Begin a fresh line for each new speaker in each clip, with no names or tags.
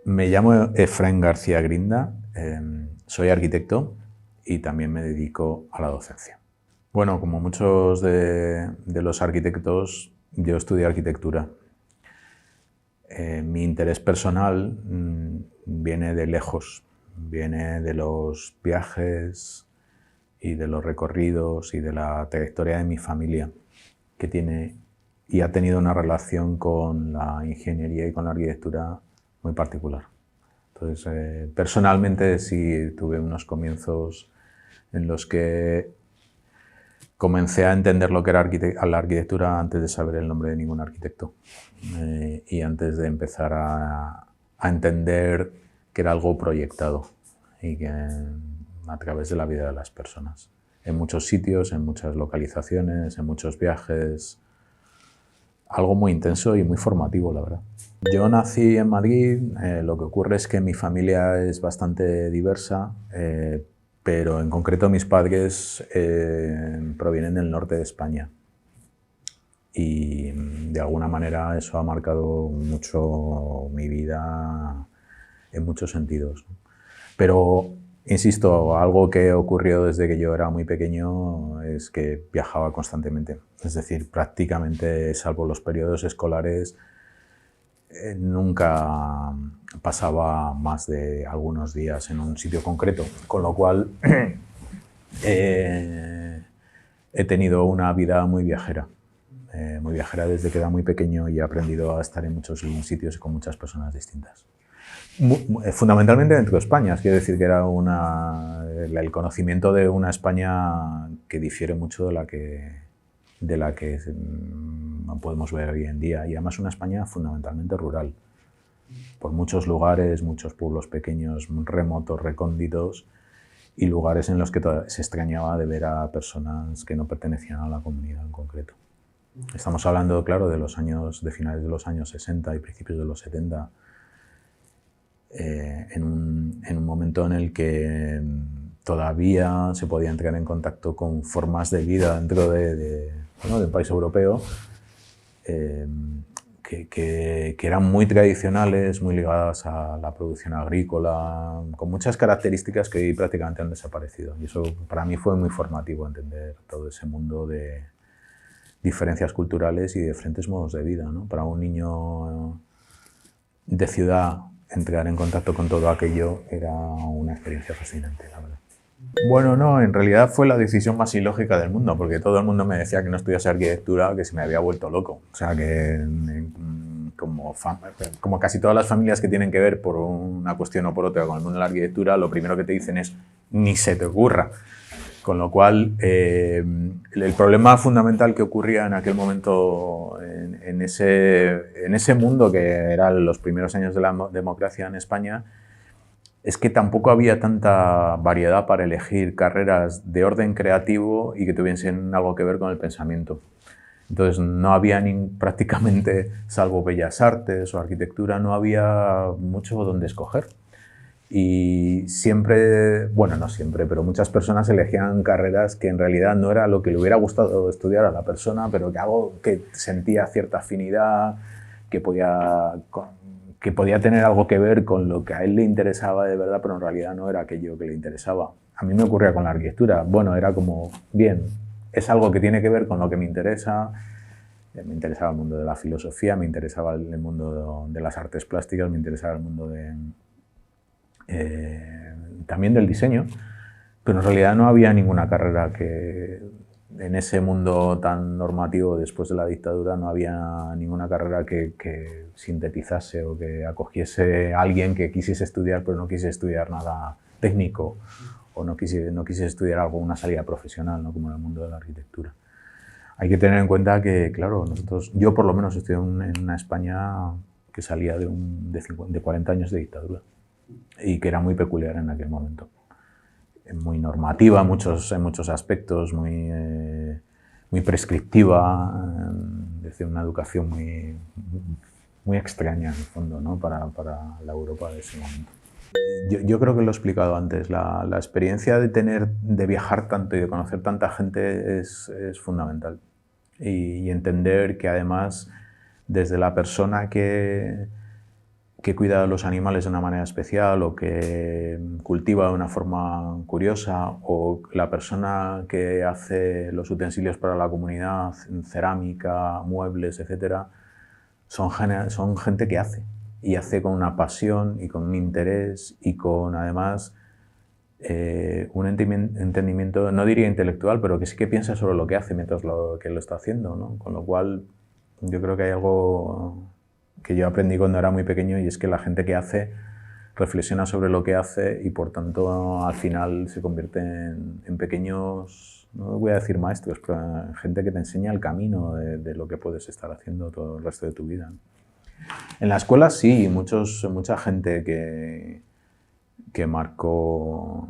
Me llamo Efraín García Grinda, soy arquitecto y también me dedico a la docencia. Bueno, como muchos de los arquitectos, yo estudié arquitectura. Mi interés personal viene de lejos, viene de los viajes y de los recorridos y de la trayectoria de mi familia, que tiene y ha tenido una relación con la ingeniería y con la arquitectura muy particular. Entonces, personalmente sí tuve unos comienzos en los que comencé a entender lo que era la arquitectura antes de saber el nombre de ningún arquitecto y antes de empezar a entender que era algo proyectado y que a través de la vida de las personas. En muchos sitios, en muchas localizaciones, en muchos viajes. Algo muy intenso y muy formativo, la verdad. Yo nací en Madrid, lo que ocurre es que mi familia es bastante diversa, pero en concreto mis padres provienen del norte de España y de alguna manera eso ha marcado mucho mi vida en muchos sentidos. Pero, insisto, algo que ocurrió desde que yo era muy pequeño es que viajaba constantemente. Es decir, prácticamente, salvo los periodos escolares, nunca pasaba más de algunos días en un sitio concreto, con lo cual he tenido una vida muy viajera desde que era muy pequeño y he aprendido a estar en muchos sitios y con muchas personas distintas. Fundamentalmente dentro de España, quiero decir que era el conocimiento de una España que difiere mucho de la que podemos ver hoy en día, y además una España fundamentalmente rural, por muchos lugares, muchos pueblos pequeños, remotos, recónditos, y lugares en los que se extrañaba de ver a personas que no pertenecían a la comunidad en concreto. Estamos hablando, claro, de finales de los años 60 y principios de los 70, en un momento en el que todavía se podía entrar en contacto con formas de vida dentro de un país europeo que eran muy tradicionales, muy ligadas a la producción agrícola, con muchas características que hoy prácticamente han desaparecido. Y eso para mí fue muy formativo, entender todo ese mundo de diferencias culturales y de diferentes modos de vida, ¿no? Para un niño de ciudad, entrar en contacto con todo aquello era una experiencia fascinante, la verdad. Bueno, no, en realidad fue la decisión más ilógica del mundo, porque todo el mundo me decía que no estudiase arquitectura, que se me había vuelto loco. O sea, que como casi todas las familias que tienen que ver por una cuestión o por otra con el mundo de la arquitectura, lo primero que te dicen es ni se te ocurra. Con lo cual, el problema fundamental que ocurría en aquel momento en ese mundo que eran los primeros años de la democracia en España, es que tampoco había tanta variedad para elegir carreras de orden creativo y que tuviesen algo que ver con el pensamiento. Entonces no había prácticamente, salvo Bellas Artes o Arquitectura, no había mucho donde escoger. Y siempre, bueno, no siempre, pero muchas personas elegían carreras que en realidad no era lo que le hubiera gustado estudiar a la persona, pero que algo que sentía cierta afinidad, que podía tener algo que ver con lo que a él le interesaba de verdad, pero en realidad no era aquello que le interesaba. A mí me ocurría con la arquitectura. Bueno, era como, bien, es algo que tiene que ver con lo que me interesa. Me interesaba el mundo de la filosofía, me interesaba el mundo de las artes plásticas, me interesaba el mundo también del diseño, pero en realidad no había ninguna carrera que en ese mundo tan normativo después de la dictadura no había ninguna carrera que sintetizase o que acogiese a alguien que quisiese estudiar pero no quisiese estudiar nada técnico o no quisiese estudiar una salida profesional, ¿no? Como en el mundo de la arquitectura. Hay que tener en cuenta que, claro, yo por lo menos estudié en una España que salía de 40 años de dictadura y que era muy peculiar en aquel momento. Muy normativa en muchos aspectos, muy prescriptiva, es decir, una educación muy extraña en el fondo, ¿no? para la Europa de ese momento. Yo creo que lo he explicado antes, la experiencia de viajar tanto y de conocer tanta gente es fundamental. Y entender que además desde la persona que que cuida a los animales de una manera especial o que cultiva de una forma curiosa, o la persona que hace los utensilios para la comunidad, cerámica, muebles, etc., son gente que hace, y hace con una pasión y con un interés y con además un entendimiento, no diría intelectual, pero que sí que piensa sobre lo que hace mientras que lo está haciendo, ¿no? Con lo cual yo creo que hay algo que yo aprendí cuando era muy pequeño, y es que la gente que hace reflexiona sobre lo que hace y por tanto al final se convierte en pequeños, no voy a decir maestros, pero en gente que te enseña el camino de lo que puedes estar haciendo todo el resto de tu vida. En la escuela sí, mucha gente que marcó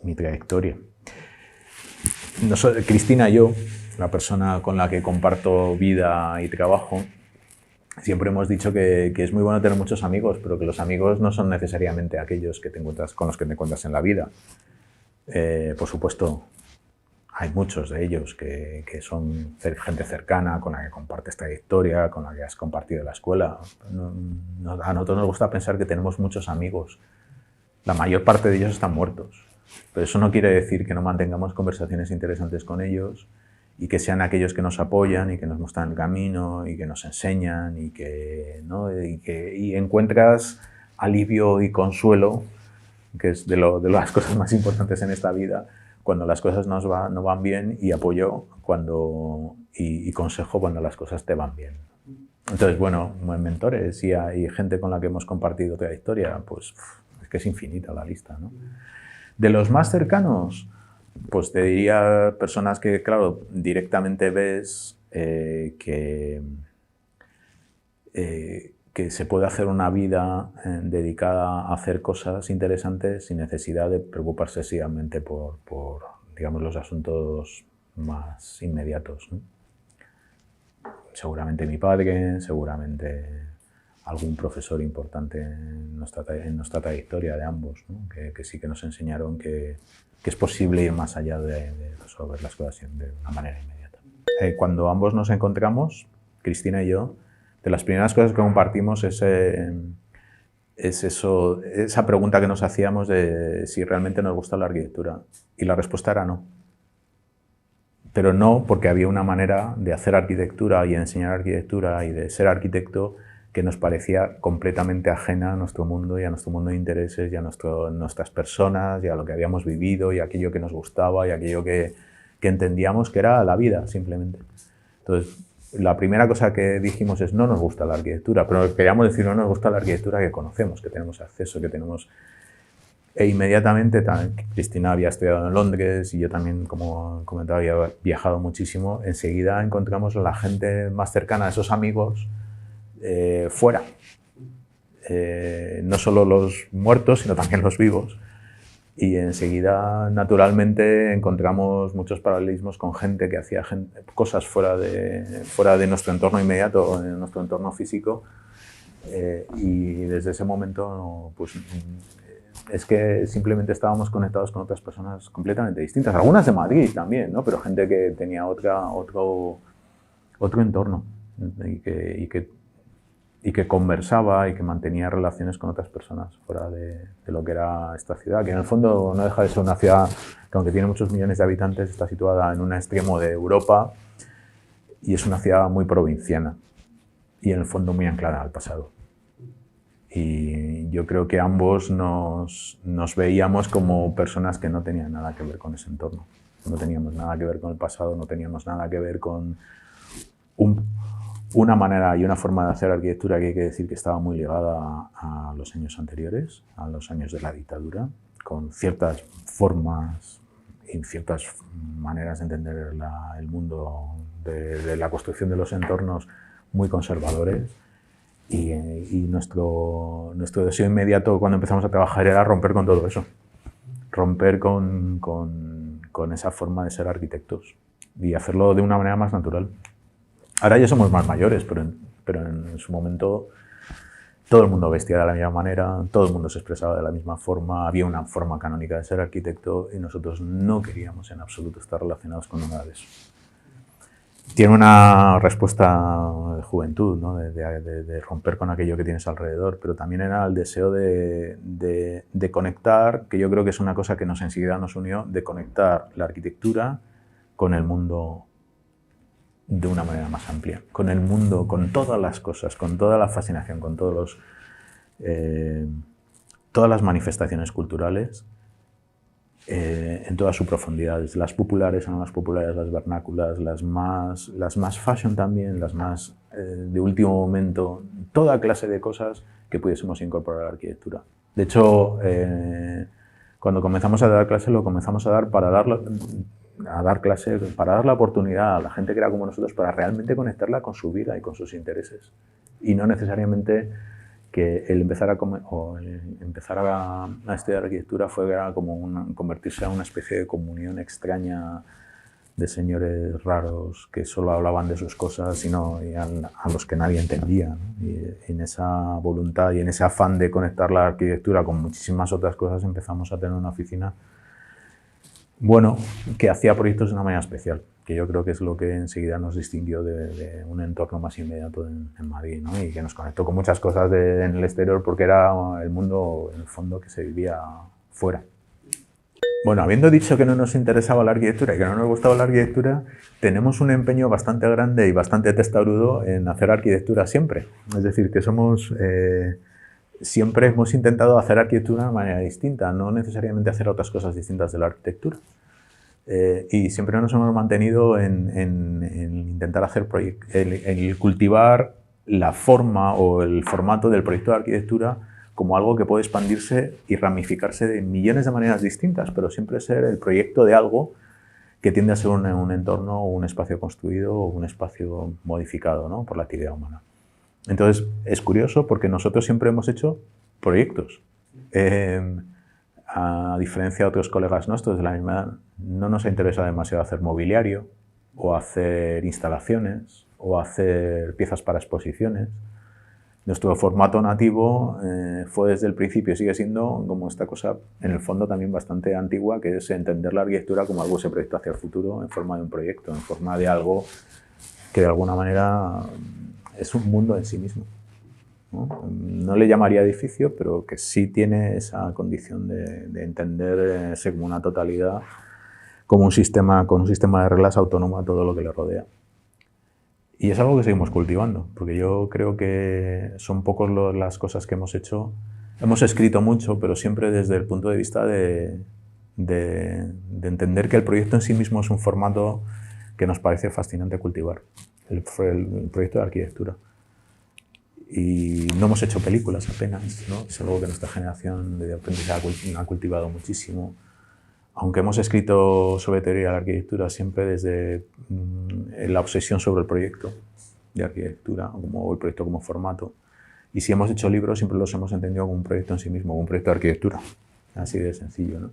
mi trayectoria. Cristina y yo, la persona con la que comparto vida y trabajo, siempre hemos dicho que es muy bueno tener muchos amigos, pero que los amigos no son necesariamente aquellos que con los que te encuentras en la vida. Por supuesto, hay muchos de ellos que son gente cercana, con la que compartes trayectoria, con la que has compartido la escuela. A nosotros nos gusta pensar que tenemos muchos amigos. La mayor parte de ellos están muertos. Pero eso no quiere decir que no mantengamos conversaciones interesantes con ellos y que sean aquellos que nos apoyan y que nos muestran el camino y que nos enseñan y encuentras alivio y consuelo, que es de las cosas más importantes en esta vida, cuando las cosas no van bien, y apoyo y consejo cuando las cosas te van bien. Entonces, bueno, mentores y gente con la que hemos compartido trayectoria, pues es que es infinita la lista, ¿no? De los más cercanos, pues te diría personas que, claro, directamente ves que se puede hacer una vida dedicada a hacer cosas interesantes sin necesidad de preocuparse excesivamente por digamos, los asuntos más inmediatos, ¿no? Seguramente mi padre, seguramente algún profesor importante en nuestra trayectoria de ambos, ¿no? que sí que nos enseñaron que es posible ir más allá de resolver las cosas de una manera inmediata. Cuando ambos nos encontramos, Cristina y yo, de las primeras cosas que compartimos es esa pregunta que nos hacíamos de si realmente nos gusta la arquitectura. Y la respuesta era no. Pero no porque había una manera de hacer arquitectura y de enseñar arquitectura y de ser arquitecto que nos parecía completamente ajena a nuestro mundo y a nuestro mundo de intereses y a nuestras personas y a lo que habíamos vivido y a aquello que nos gustaba y a aquello que entendíamos que era la vida, simplemente. Entonces, la primera cosa que dijimos es no nos gusta la arquitectura, pero queríamos decir no nos gusta la arquitectura que conocemos, que tenemos acceso, que tenemos... E inmediatamente, Cristina había estudiado en Londres y yo también, como comentaba, había viajado muchísimo. Enseguida encontramos a la gente más cercana, a esos amigos, fuera. No solo los muertos, sino también los vivos. Y enseguida, naturalmente, encontramos muchos paralelismos con gente que hacía cosas fuera de nuestro entorno inmediato, en nuestro entorno físico. Y desde ese momento, pues, es que simplemente estábamos conectados con otras personas completamente distintas. Algunas de Madrid también, ¿no? Pero gente que tenía otro entorno y que conversaba y que mantenía relaciones con otras personas fuera de lo que era esta ciudad, que en el fondo no deja de ser una ciudad que, aunque tiene muchos millones de habitantes, está situada en un extremo de Europa y es una ciudad muy provinciana y en el fondo muy anclada al pasado. Y yo creo que ambos nos veíamos como personas que no tenían nada que ver con ese entorno. No teníamos nada que ver con el pasado, no teníamos nada que ver con una manera y una forma de hacer arquitectura que hay que decir que estaba muy ligada a los años anteriores, a los años de la dictadura, con ciertas formas y ciertas maneras de entender el mundo de la construcción de los entornos muy conservadores. Y nuestro deseo inmediato cuando empezamos a trabajar era romper con todo eso, romper con esa forma de ser arquitectos y hacerlo de una manera más natural. Ahora ya somos más mayores, pero en su momento todo el mundo vestía de la misma manera, todo el mundo se expresaba de la misma forma, había una forma canónica de ser arquitecto y nosotros no queríamos en absoluto estar relacionados con nada de eso. tiene una respuesta de juventud, ¿no? de romper con aquello que tienes alrededor, pero también era el deseo de conectar, que yo creo que es una cosa que enseguida nos unió, de conectar la arquitectura con el mundo de una manera más amplia, con el mundo, con todas las cosas, con toda la fascinación, con todas las manifestaciones culturales, en toda su profundidad, desde las populares a no las populares, las vernáculas, las más fashion también, las más de último momento, toda clase de cosas que pudiésemos incorporar a la arquitectura. De hecho, cuando comenzamos a dar clase, lo comenzamos a dar para dar la oportunidad a la gente que era como nosotros para realmente conectarla con su vida y con sus intereses. Y no necesariamente que el empezar a estudiar arquitectura fuera como convertirse en una especie de comunión extraña de señores raros que solo hablaban de sus cosas y a los que nadie entendía, ¿no? Y en esa voluntad y en ese afán de conectar la arquitectura con muchísimas otras cosas empezamos a tener una oficina que hacía proyectos de una manera especial, que yo creo que es lo que enseguida nos distinguió de un entorno más inmediato en Madrid, ¿no? Y que nos conectó con muchas cosas en el exterior porque era el mundo, en el fondo, que se vivía fuera. Bueno, habiendo dicho que no nos interesaba la arquitectura y que no nos gustaba la arquitectura, tenemos un empeño bastante grande y bastante testarudo en hacer arquitectura siempre. Es decir, que siempre hemos intentado hacer arquitectura de una manera distinta, no necesariamente hacer otras cosas distintas de la arquitectura. Y siempre nos hemos mantenido en intentar hacer en cultivar la forma o el formato del proyecto de arquitectura como algo que puede expandirse y ramificarse de millones de maneras distintas, pero siempre ser el proyecto de algo que tiende a ser un entorno o un espacio construido o un espacio modificado, ¿no? Por la actividad humana. Entonces, es curioso porque nosotros siempre hemos hecho proyectos. A diferencia de otros colegas nuestros de la misma edad, no nos ha interesado demasiado hacer mobiliario o hacer instalaciones o hacer piezas para exposiciones. Nuestro formato nativo fue desde el principio, sigue siendo como esta cosa, en el fondo también bastante antigua, que es entender la arquitectura como algo que se proyecta hacia el futuro en forma de un proyecto, en forma de algo que de alguna manera es un mundo en sí mismo. No le llamaría edificio, pero que sí tiene esa condición de entenderse como una totalidad, como un sistema, con un sistema de reglas autónomo a todo lo que le rodea. Y es algo que seguimos cultivando, porque yo creo que son pocos las cosas que hemos hecho. Hemos escrito mucho, pero siempre desde el punto de vista de entender que el proyecto en sí mismo es un formato que nos parece fascinante cultivar, el proyecto de arquitectura. Y no hemos hecho películas apenas, ¿no? Es algo que nuestra generación de aprendizaje ha cultivado muchísimo. Aunque hemos escrito sobre teoría de la arquitectura siempre desde la obsesión sobre el proyecto de arquitectura, o el proyecto como formato. Y si hemos hecho libros, siempre los hemos entendido como un proyecto en sí mismo, como un proyecto de arquitectura. Así de sencillo, ¿no?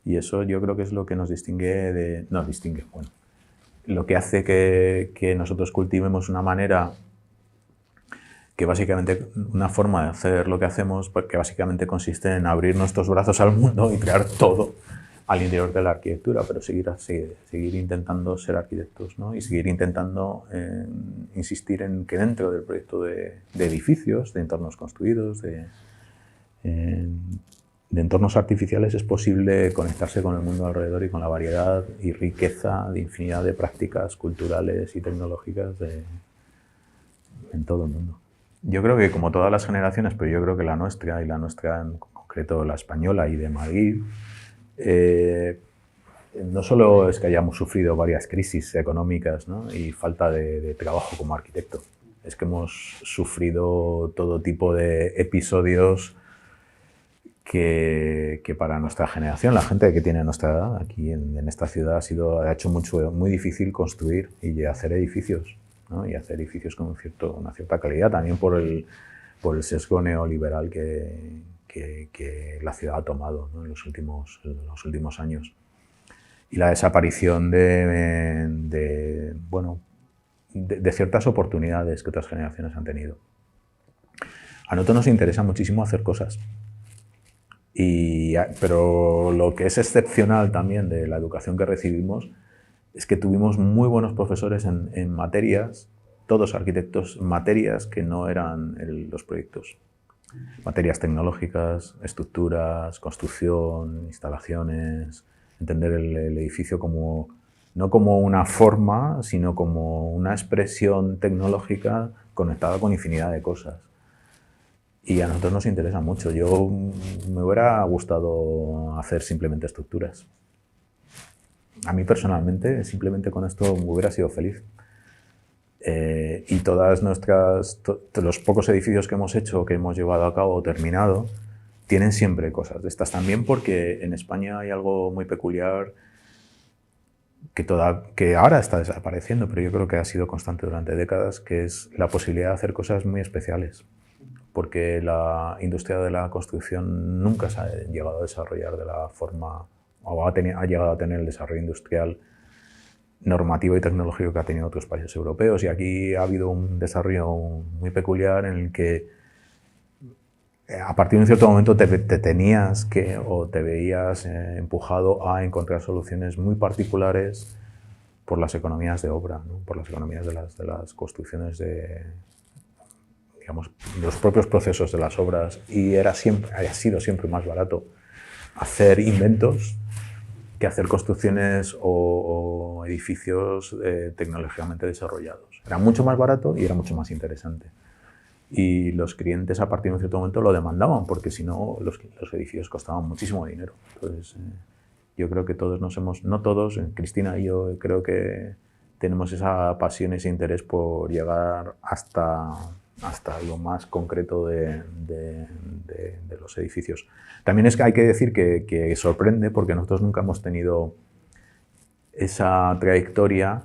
Y eso yo creo que es lo que nos distingue bueno, lo que hace que nosotros cultivemos una manera que básicamente, una forma de hacer lo que hacemos, que básicamente consiste en abrir nuestros brazos al mundo y crear todo al interior de la arquitectura, pero seguir intentando ser arquitectos, ¿no? Y seguir intentando insistir en que dentro del proyecto de edificios, de entornos construidos, de entornos artificiales, es posible conectarse con el mundo alrededor y con la variedad y riqueza de infinidad de prácticas culturales y tecnológicas en todo el mundo. Yo creo que como todas las generaciones, pero yo creo que la nuestra, y la nuestra en concreto la española y de Madrid, no solo es que hayamos sufrido varias crisis económicas, ¿no? Y falta de trabajo como arquitecto, es que hemos sufrido todo tipo de episodios que para nuestra generación, la gente que tiene nuestra edad aquí en esta ciudad, ha hecho muy difícil construir y hacer edificios, ¿no? Y hacer edificios con una cierta calidad, también por el sesgo neoliberal que la ciudad ha tomado, ¿no? en los últimos años. Y la desaparición de ciertas oportunidades que otras generaciones han tenido. A nosotros nos interesa muchísimo hacer cosas. Pero lo que es excepcional también de la educación que recibimos es que tuvimos muy buenos profesores en materias, todos arquitectos, materias que no eran los proyectos. Materias tecnológicas, estructuras, construcción, instalaciones, entender el edificio como, no como una forma, sino como una expresión tecnológica conectada con infinidad de cosas. Y a nosotros nos interesa mucho. Yo me hubiera gustado hacer simplemente estructuras. A mí personalmente, simplemente con esto me hubiera sido feliz. Y todas los pocos edificios que hemos hecho, que hemos llevado a cabo o terminado, tienen siempre cosas de estas. También porque en España hay algo muy peculiar que ahora está desapareciendo, pero yo creo que ha sido constante durante décadas, que es la posibilidad de hacer cosas muy especiales. Porque la industria de la construcción nunca se ha llegado a desarrollar de la forma, o ha llegado a tener el desarrollo industrial normativo y tecnológico que ha tenido otros países europeos. Y aquí ha habido un desarrollo muy peculiar en el que a partir de un cierto momento te tenías que, o te veías empujado a encontrar soluciones muy particulares por las economías de obra, ¿no? Por las economías de las construcciones digamos, los propios procesos de las obras, y ha sido siempre más barato hacer inventos que hacer construcciones o edificios tecnológicamente desarrollados. Era mucho más barato y era mucho más interesante. Y los clientes a partir de un cierto momento lo demandaban, porque si no los edificios costaban muchísimo dinero. Entonces yo creo que todos no todos, Cristina y yo creo que tenemos esa pasión, ese interés por llegar hasta lo más concreto de los edificios. También es que hay que decir que sorprende, porque nosotros nunca hemos tenido esa trayectoria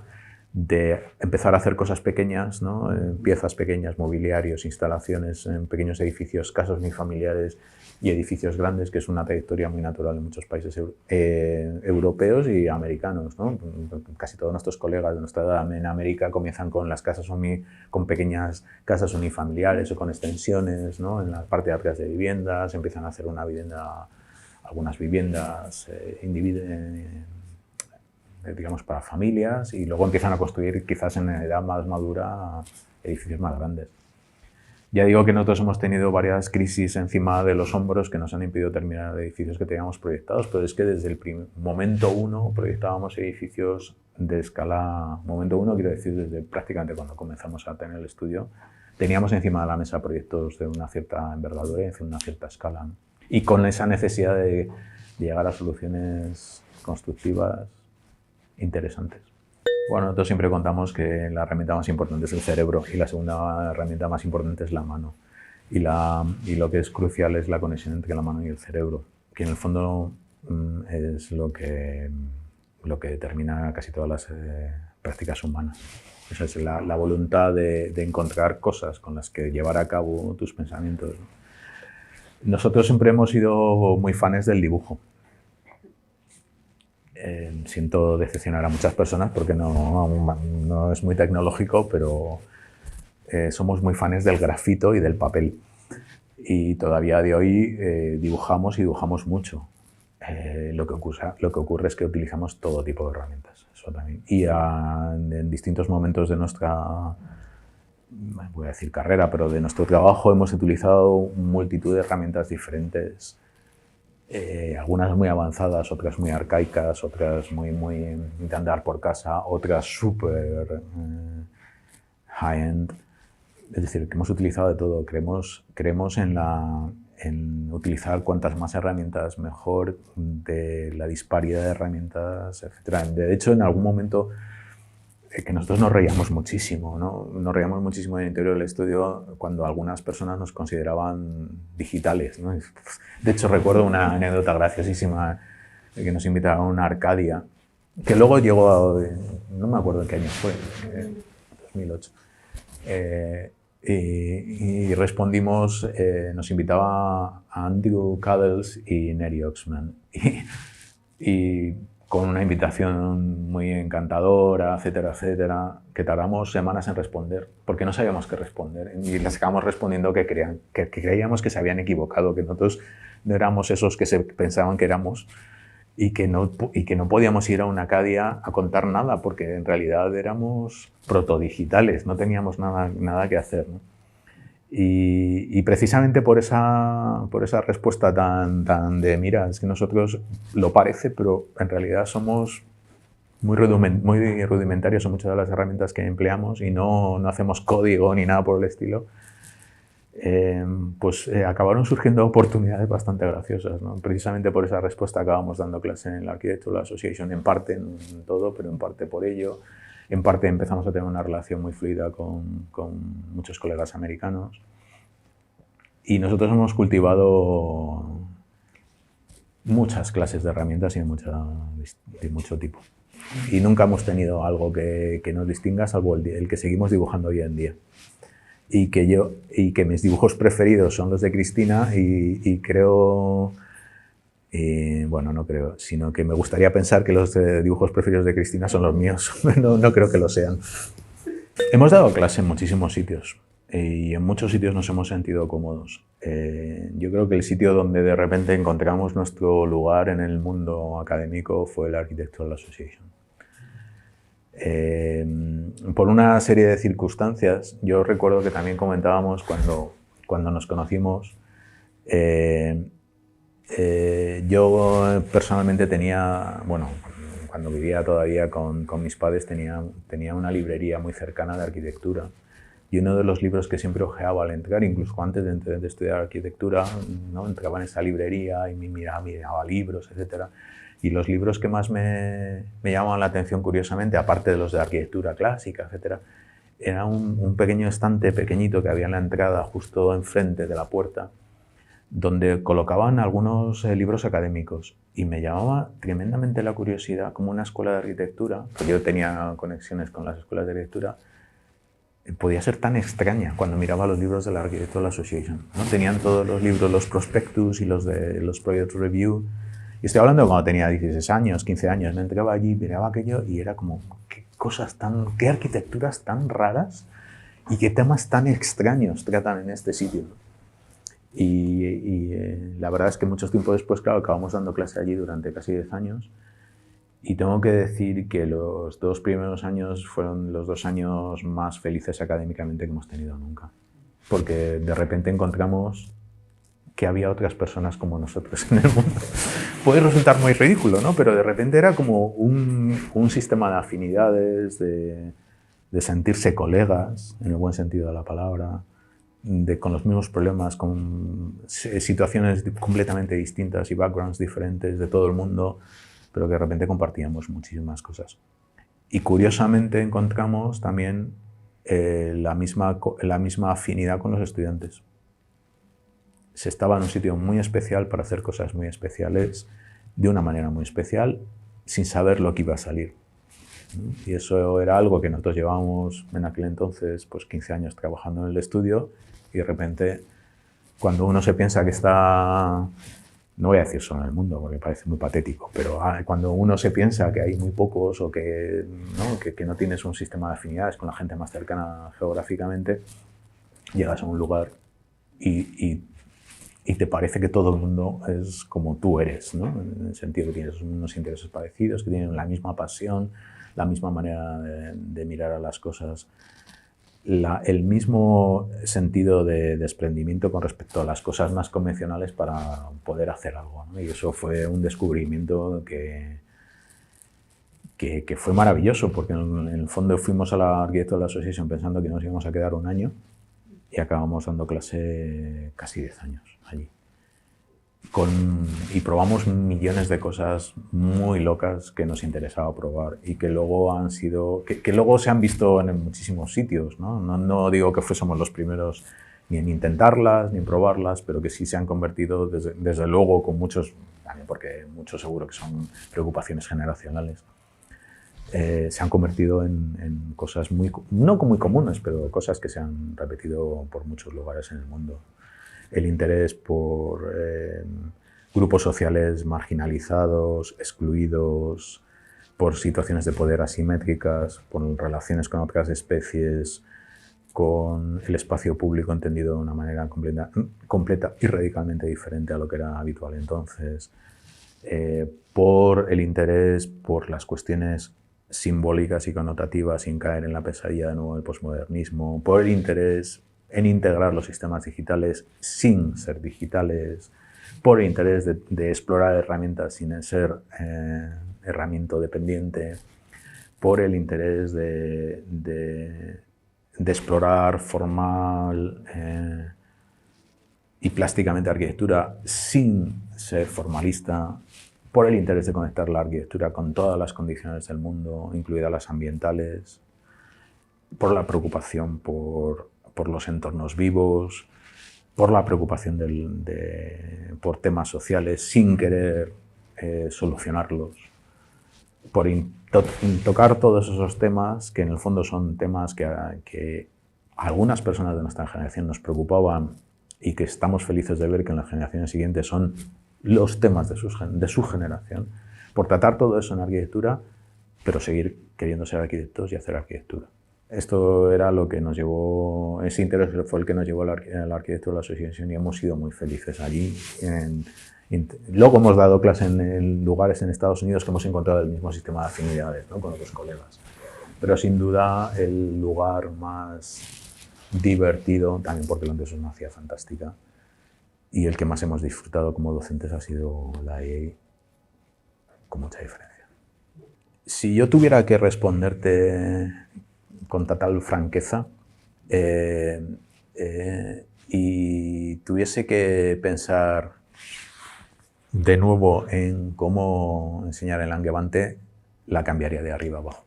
de empezar a hacer cosas pequeñas, ¿no? Piezas pequeñas, mobiliarios, instalaciones en pequeños edificios, casas unifamiliares y edificios grandes, que es una trayectoria muy natural en muchos países europeos y americanos, ¿no? Casi todos nuestros colegas de nuestra edad en América comienzan con las casas con pequeñas casas unifamiliares o con extensiones, ¿no? En la parte de atrás de viviendas, empiezan a hacer algunas viviendas digamos, para familias, y luego empiezan a construir, quizás en edad más madura, edificios más grandes. Ya digo que nosotros hemos tenido varias crisis encima de los hombros que nos han impedido terminar edificios que teníamos proyectados, pero es que desde el momento uno proyectábamos edificios de escala, momento uno quiero decir desde prácticamente cuando comenzamos a tener el estudio, teníamos encima de la mesa proyectos de una cierta envergadura y de una cierta escala, ¿no? Y con esa necesidad de llegar a soluciones constructivas interesantes. Bueno, nosotros siempre contamos que la herramienta más importante es el cerebro y la segunda herramienta más importante es la mano. Y lo que es crucial es la conexión entre la mano y el cerebro, que en el fondo es lo que determina casi todas las prácticas humanas. Esa es la voluntad de encontrar cosas con las que llevar a cabo tus pensamientos. Nosotros siempre hemos sido muy fans del dibujo. Siento decepcionar a muchas personas porque no es muy tecnológico, pero somos muy fans del grafito y del papel. Y todavía a día de hoy dibujamos y dibujamos mucho. Lo que ocurre es que utilizamos todo tipo de herramientas. Eso también. Y en distintos momentos de nuestra, voy a decir carrera, pero de nuestro trabajo hemos utilizado multitud de herramientas diferentes. Algunas muy avanzadas, otras muy arcaicas, otras muy de andar por casa, otras súper high-end. Es decir, que hemos utilizado de todo. Creemos en utilizar cuantas más herramientas mejor, de la disparidad de herramientas, etc. De hecho, en algún momento que nosotros nos reíamos muchísimo, ¿no? Nos reíamos muchísimo en el interior del estudio cuando algunas personas nos consideraban digitales, ¿no? De hecho, recuerdo una anécdota graciosísima que nos invitaron a una Arcadia, que luego llegó no me acuerdo en qué año fue, 2008. Y respondimos, nos invitaba a Andrew Cuddles y Neri Oxman. Y con una invitación muy encantadora, etcétera, etcétera, que tardamos semanas en responder, porque no sabíamos qué responder. Y les acabamos respondiendo que creíamos que se habían equivocado, que nosotros no éramos esos que se pensaban que éramos, y que no podíamos ir a una Acadia a contar nada, porque en realidad éramos protodigitales, no teníamos nada que hacer, ¿no? Y precisamente por esa respuesta tan de, mira, es que nosotros lo parece, pero en realidad somos muy rudimentarios en muchas de las herramientas que empleamos y no hacemos código ni nada por el estilo, acabaron surgiendo oportunidades bastante graciosas, ¿no? Precisamente por esa respuesta acabamos dando clase en la Architectural Association, en parte, no en todo, pero en parte por ello. En parte empezamos a tener una relación muy fluida con muchos colegas americanos. Y nosotros hemos cultivado muchas clases de herramientas y de mucho tipo. Y nunca hemos tenido algo que nos distinga, salvo el que seguimos dibujando hoy en día. Y que mis dibujos preferidos son los de Cristina y creo... bueno, no creo, sino que me gustaría pensar que los dibujos preferidos de Cristina son los míos. No creo que lo sean. Hemos dado clase en muchísimos sitios y en muchos sitios nos hemos sentido cómodos. Yo creo que el sitio donde de repente encontramos nuestro lugar en el mundo académico fue la Architectural Association. Por una serie de circunstancias, yo recuerdo que también comentábamos cuando nos conocimos, yo personalmente tenía, bueno, cuando vivía todavía con mis padres tenía una librería muy cercana de arquitectura y uno de los libros que siempre ojeaba al entrar, incluso antes de estudiar arquitectura, ¿no? Entraba en esa librería y miraba libros, etc. Y los libros que más me llamaban la atención, curiosamente, aparte de los de arquitectura clásica, etc., era un pequeño estante pequeñito que había en la entrada, justo enfrente de la puerta, donde colocaban algunos libros académicos. Y me llamaba tremendamente la curiosidad como una escuela de arquitectura, porque yo tenía conexiones con las escuelas de arquitectura, podía ser tan extraña cuando miraba los libros de la Architectural Association, ¿no? Tenían todos los libros, los prospectus y los de los project review. Y estoy hablando de cuando tenía 16 años, 15 años. Me entraba allí, miraba aquello y era como, qué arquitecturas tan raras y qué temas tan extraños tratan en este sitio. Y la verdad es que mucho tiempo después, claro, acabamos dando clase allí durante casi 10 años. Y tengo que decir que los 2 primeros años fueron los 2 años más felices académicamente que hemos tenido nunca. Porque de repente encontramos que había otras personas como nosotros en el mundo. Puede resultar muy ridículo, ¿no? Pero de repente era como un sistema de afinidades, de sentirse colegas, en el buen sentido de la palabra, con los mismos problemas, con situaciones completamente distintas y backgrounds diferentes de todo el mundo, pero que de repente compartíamos muchísimas cosas. Y curiosamente encontramos también la misma afinidad con los estudiantes. Se estaba en un sitio muy especial para hacer cosas muy especiales, de una manera muy especial, sin saber lo que iba a salir. Y eso era algo que nosotros llevábamos en aquel entonces, pues 15 años trabajando en el estudio, y de repente, cuando uno se piensa que está, no voy a decir solo en el mundo, porque parece muy patético, pero cuando uno se piensa que hay muy pocos o que no tienes un sistema de afinidades con la gente más cercana geográficamente, llegas a un lugar y te parece que todo el mundo es como tú eres, ¿no? En el sentido que tienes unos intereses parecidos, que tienen la misma pasión, la misma manera de mirar a las cosas, el mismo sentido de desprendimiento con respecto a las cosas más convencionales para poder hacer algo, ¿no? Y eso fue un descubrimiento que fue maravilloso, porque en el fondo fuimos a la Architectural Association pensando que nos íbamos a quedar un año y acabamos dando clase casi 10 años allí. Y probamos millones de cosas muy locas que nos interesaba probar y que luego luego se han visto en muchísimos sitios, ¿no? No digo que fuésemos los primeros ni en intentarlas ni en probarlas, pero que sí se han convertido, desde luego, con muchos, también porque muchos seguro que son preocupaciones generacionales, se han convertido en cosas no muy comunes, pero cosas que se han repetido por muchos lugares en el mundo. El interés por grupos sociales marginalizados, excluidos, por situaciones de poder asimétricas, por relaciones con otras especies, con el espacio público entendido de una manera completa y radicalmente diferente a lo que era habitual entonces. por el interés por las cuestiones simbólicas y connotativas sin caer en la pesadilla de nuevo del posmodernismo, por el interés en integrar los sistemas digitales sin ser digitales, por el interés de explorar herramientas sin ser herramienta dependiente, por el interés de explorar formal y plásticamente arquitectura sin ser formalista, por el interés de conectar la arquitectura con todas las condiciones del mundo, incluidas las ambientales, por la preocupación por los entornos vivos, por la preocupación por temas sociales sin querer solucionarlos, por tocar todos esos temas que en el fondo son temas que a algunas personas de nuestra generación nos preocupaban y que estamos felices de ver que en las generaciones siguientes son los temas de su generación, por tratar todo eso en arquitectura, pero seguir queriendo ser arquitectos y hacer arquitectura. Esto era lo que nos llevó, ese interés fue el que nos llevó a la arquitectura de la asociación y hemos sido muy felices allí. Luego hemos dado clase en lugares en Estados Unidos que hemos encontrado el mismo sistema de afinidades, ¿no?, con otros colegas. Pero sin duda el lugar más divertido, también porque Londres es una ciudad fantástica, y el que más hemos disfrutado como docentes ha sido la EA, con mucha diferencia. Si yo tuviera que responderte con total franqueza y tuviese que pensar de nuevo en cómo enseñar en Langevante, la cambiaría de arriba abajo.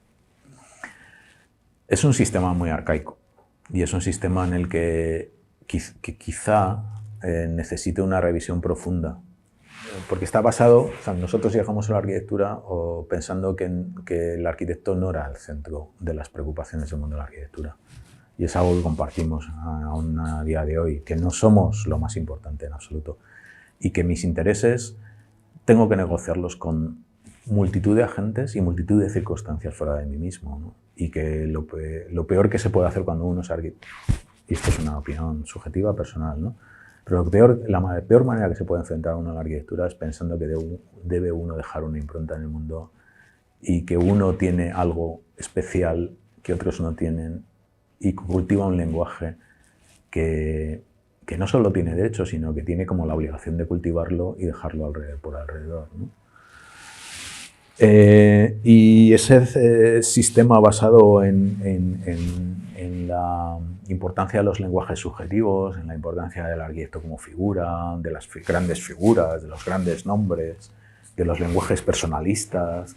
Es un sistema muy arcaico y es un sistema en el que quizá necesite una revisión profunda, porque está basado, o sea, nosotros llegamos a la arquitectura pensando que el arquitecto no era el centro de las preocupaciones del mundo de la arquitectura, y es algo que compartimos aún a día de hoy, que no somos lo más importante en absoluto, y que mis intereses tengo que negociarlos con multitud de agentes y multitud de circunstancias fuera de mí mismo, ¿no? Y que lo peor que se puede hacer cuando uno es arquitecto, y esto es una opinión subjetiva, personal, ¿no?, pero la peor manera que se puede enfrentar a uno a la arquitectura es pensando que debe uno dejar una impronta en el mundo y que uno tiene algo especial que otros no tienen y cultiva un lenguaje que no solo tiene derecho, sino que tiene como la obligación de cultivarlo y dejarlo por alrededor, ¿no? Y ese sistema basado en la importancia de los lenguajes subjetivos, en la importancia del arquitecto como figura, de las grandes figuras, de los grandes nombres, de los lenguajes personalistas,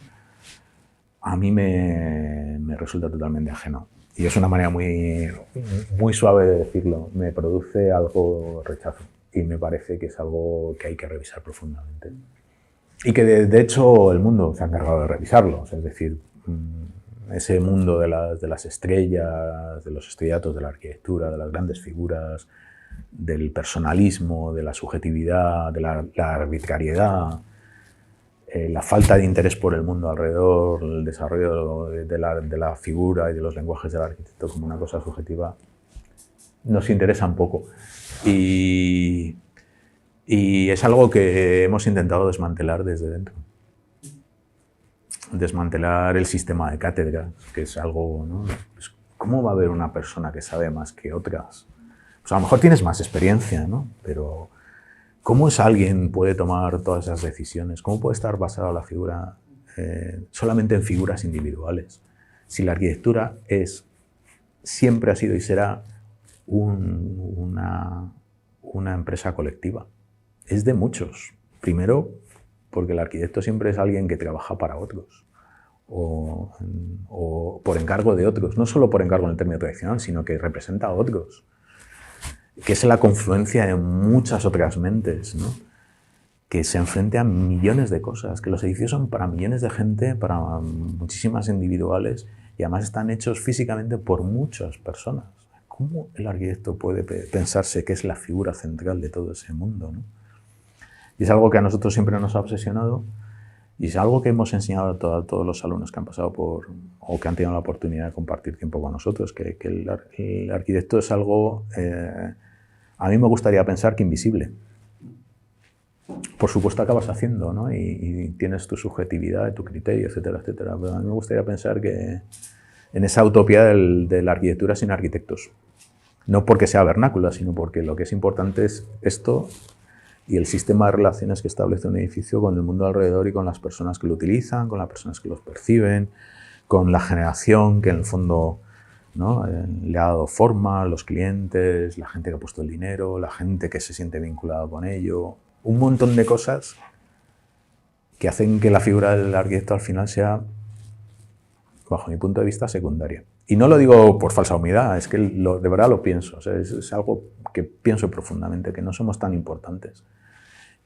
a mí me resulta totalmente ajeno. Y es una manera muy suave de decirlo. Me produce algo rechazo y me parece que es algo que hay que revisar profundamente. Y que de hecho el mundo se ha encargado de revisarlo, es decir, ese mundo de las estrellas, de los estrellatos de la arquitectura, de las grandes figuras, del personalismo, de la subjetividad, de la arbitrariedad, la falta de interés por el mundo alrededor, el desarrollo de la figura y de los lenguajes del arquitecto como una cosa subjetiva, nos interesa un poco. Y es algo que hemos intentado desmantelar desde dentro. Desmantelar el sistema de cátedras, que es algo, ¿no? Pues, ¿cómo va a haber una persona que sabe más que otras? Pues a lo mejor tienes más experiencia, ¿no? Pero ¿cómo alguien puede tomar todas esas decisiones? ¿Cómo puede estar basada la figura solamente en figuras individuales? Si la arquitectura siempre ha sido y será una empresa colectiva. Es de muchos. Primero, porque el arquitecto siempre es alguien que trabaja para otros o por encargo de otros. No solo por encargo en el término tradicional, sino que representa a otros. Que es la confluencia de muchas otras mentes, ¿no?, que se enfrentan a millones de cosas, que los edificios son para millones de gente, para muchísimas individuales, y además están hechos físicamente por muchas personas. ¿Cómo el arquitecto puede pensarse que es la figura central de todo ese mundo, ¿no? Y es algo que a nosotros siempre nos ha obsesionado y es algo que hemos enseñado a todos los alumnos que han pasado o que han tenido la oportunidad de compartir tiempo con nosotros, que el arquitecto es algo, a mí me gustaría pensar que invisible. por supuesto acabas haciendo, ¿no? Y tienes tu subjetividad, tu criterio, etcétera, etcétera. Pero a mí me gustaría pensar que en esa utopía de la arquitectura sin arquitectos. No porque sea vernácula, sino porque lo que es importante es esto y el sistema de relaciones que establece un edificio con el mundo alrededor y con las personas que lo utilizan, con las personas que los perciben, con la generación que en el fondo, ¿no?, le ha dado forma, los clientes, la gente que ha puesto el dinero, la gente que se siente vinculada con ello. Un montón de cosas que hacen que la figura del arquitecto al final sea, bajo mi punto de vista, secundaria. Y no lo digo por falsa humildad, es que de verdad lo pienso. O sea, es algo que pienso profundamente, que no somos tan importantes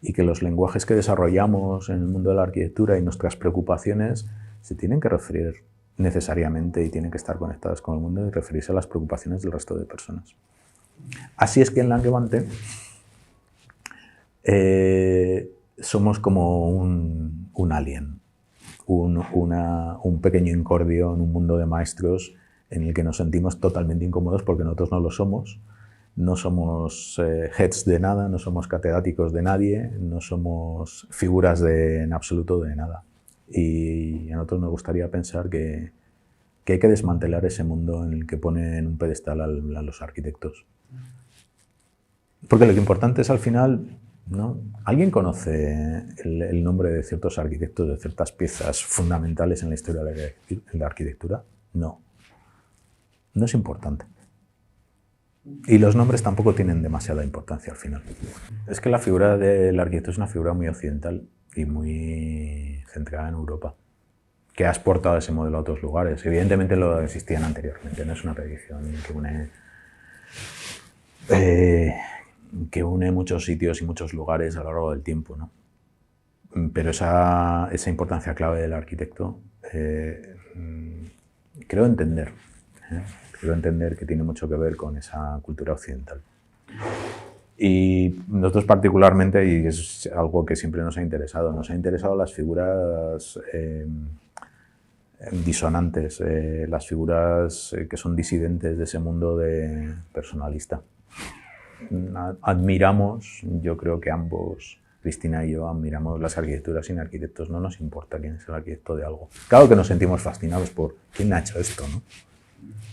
y que los lenguajes que desarrollamos en el mundo de la arquitectura y nuestras preocupaciones se tienen que referir necesariamente y tienen que estar conectadas con el mundo y referirse a las preocupaciones del resto de personas. Así es que en Langevante somos como un alien, un pequeño incordio en un mundo de maestros en el que nos sentimos totalmente incómodos porque nosotros no lo somos. No somos heads de nada, no somos catedráticos de nadie, no somos figuras en absoluto de nada. Y a nosotros nos gustaría pensar que hay que desmantelar ese mundo en el que ponen en un pedestal a los arquitectos. Porque lo que importante es al final, ¿no? ¿Alguien conoce el nombre de ciertos arquitectos, de ciertas piezas fundamentales en la historia de la arquitectura? No. No es importante. Y los nombres tampoco tienen demasiada importancia al final. Es que la figura del arquitecto es una figura muy occidental y muy centrada en Europa, que ha exportado ese modelo a otros lugares. Evidentemente lo existían anteriormente, no es una tradición que une muchos sitios y muchos lugares a lo largo del tiempo, ¿no? Pero esa importancia clave del arquitecto creo entender. Quiero entender que tiene mucho que ver con esa cultura occidental. Y nosotros particularmente, y es algo que siempre nos ha interesado las figuras disonantes, las figuras que son disidentes de ese mundo personalista. Admiramos, yo creo que ambos, Cristina y yo, admiramos las arquitecturas sin arquitectos. No nos importa quién es el arquitecto de algo. Claro que nos sentimos fascinados por quién ha hecho esto, ¿no?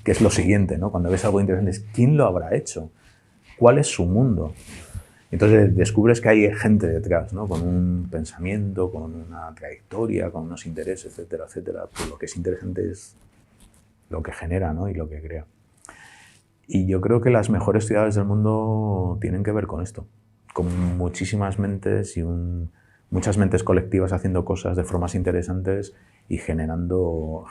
Que es lo siguiente, ¿no? Cuando ves algo interesante es ¿quién lo habrá hecho? ¿Cuál es su mundo? Entonces descubres que hay gente detrás, ¿no? Con un pensamiento, con una trayectoria, con unos intereses, etcétera, etcétera. Pues lo que es interesante es lo que genera, ¿no? Y lo que crea. Y yo creo que las mejores ciudades del mundo tienen que ver con esto, con muchísimas mentes y muchas mentes colectivas haciendo cosas de formas interesantes y generando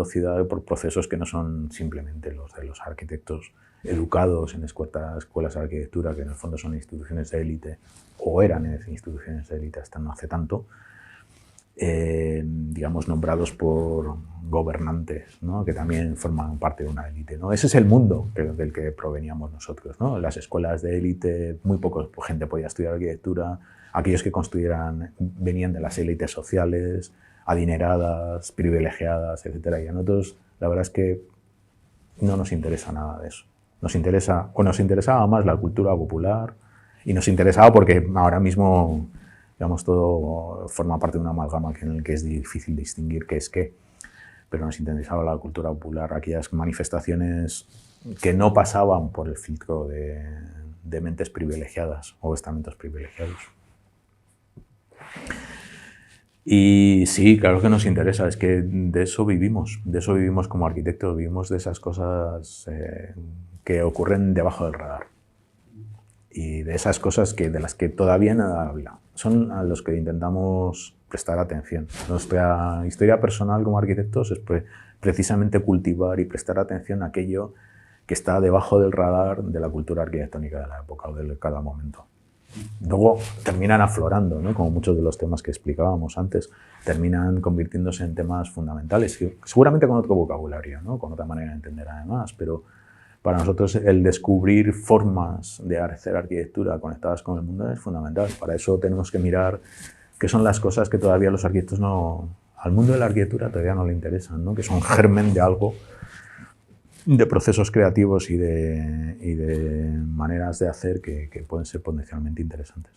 ciudad por procesos que no son simplemente los de los arquitectos educados en escuelas de arquitectura, que en el fondo son instituciones de élite, o eran instituciones de élite hasta no hace tanto, digamos, nombrados por gobernantes, ¿no? Que también forman parte de una élite, ¿no? Ese es el mundo del que proveníamos nosotros, ¿no? Las escuelas de élite, muy poca gente podía estudiar arquitectura, aquellos que construyeran venían de las élites sociales, adineradas, privilegiadas, etc. Y a nosotros la verdad es que no nos interesa nada de eso. Nos interesaba más la cultura popular y nos interesaba porque ahora mismo, digamos, todo forma parte de una amalgama en el que es difícil distinguir qué es qué. Pero nos interesaba la cultura popular, aquellas manifestaciones que no pasaban por el filtro de mentes privilegiadas o estamentos privilegiados. Y sí, claro que nos interesa, es que de eso vivimos como arquitectos, vivimos de esas cosas que ocurren debajo del radar y de esas cosas de las que todavía nada habla, son a los que intentamos prestar atención. Nuestra historia personal como arquitectos es precisamente cultivar y prestar atención a aquello que está debajo del radar de la cultura arquitectónica de la época o de cada momento. Luego terminan aflorando, ¿no? Como muchos de los temas que explicábamos antes, terminan convirtiéndose en temas fundamentales, seguramente con otro vocabulario, ¿no? Con otra manera de entender además, pero para nosotros el descubrir formas de hacer arquitectura conectadas con el mundo es fundamental. Para eso tenemos que mirar qué son las cosas que todavía los arquitectos al mundo de la arquitectura todavía no le interesan, ¿no? Que son germen de algo, de procesos creativos y de maneras de hacer que pueden ser potencialmente interesantes.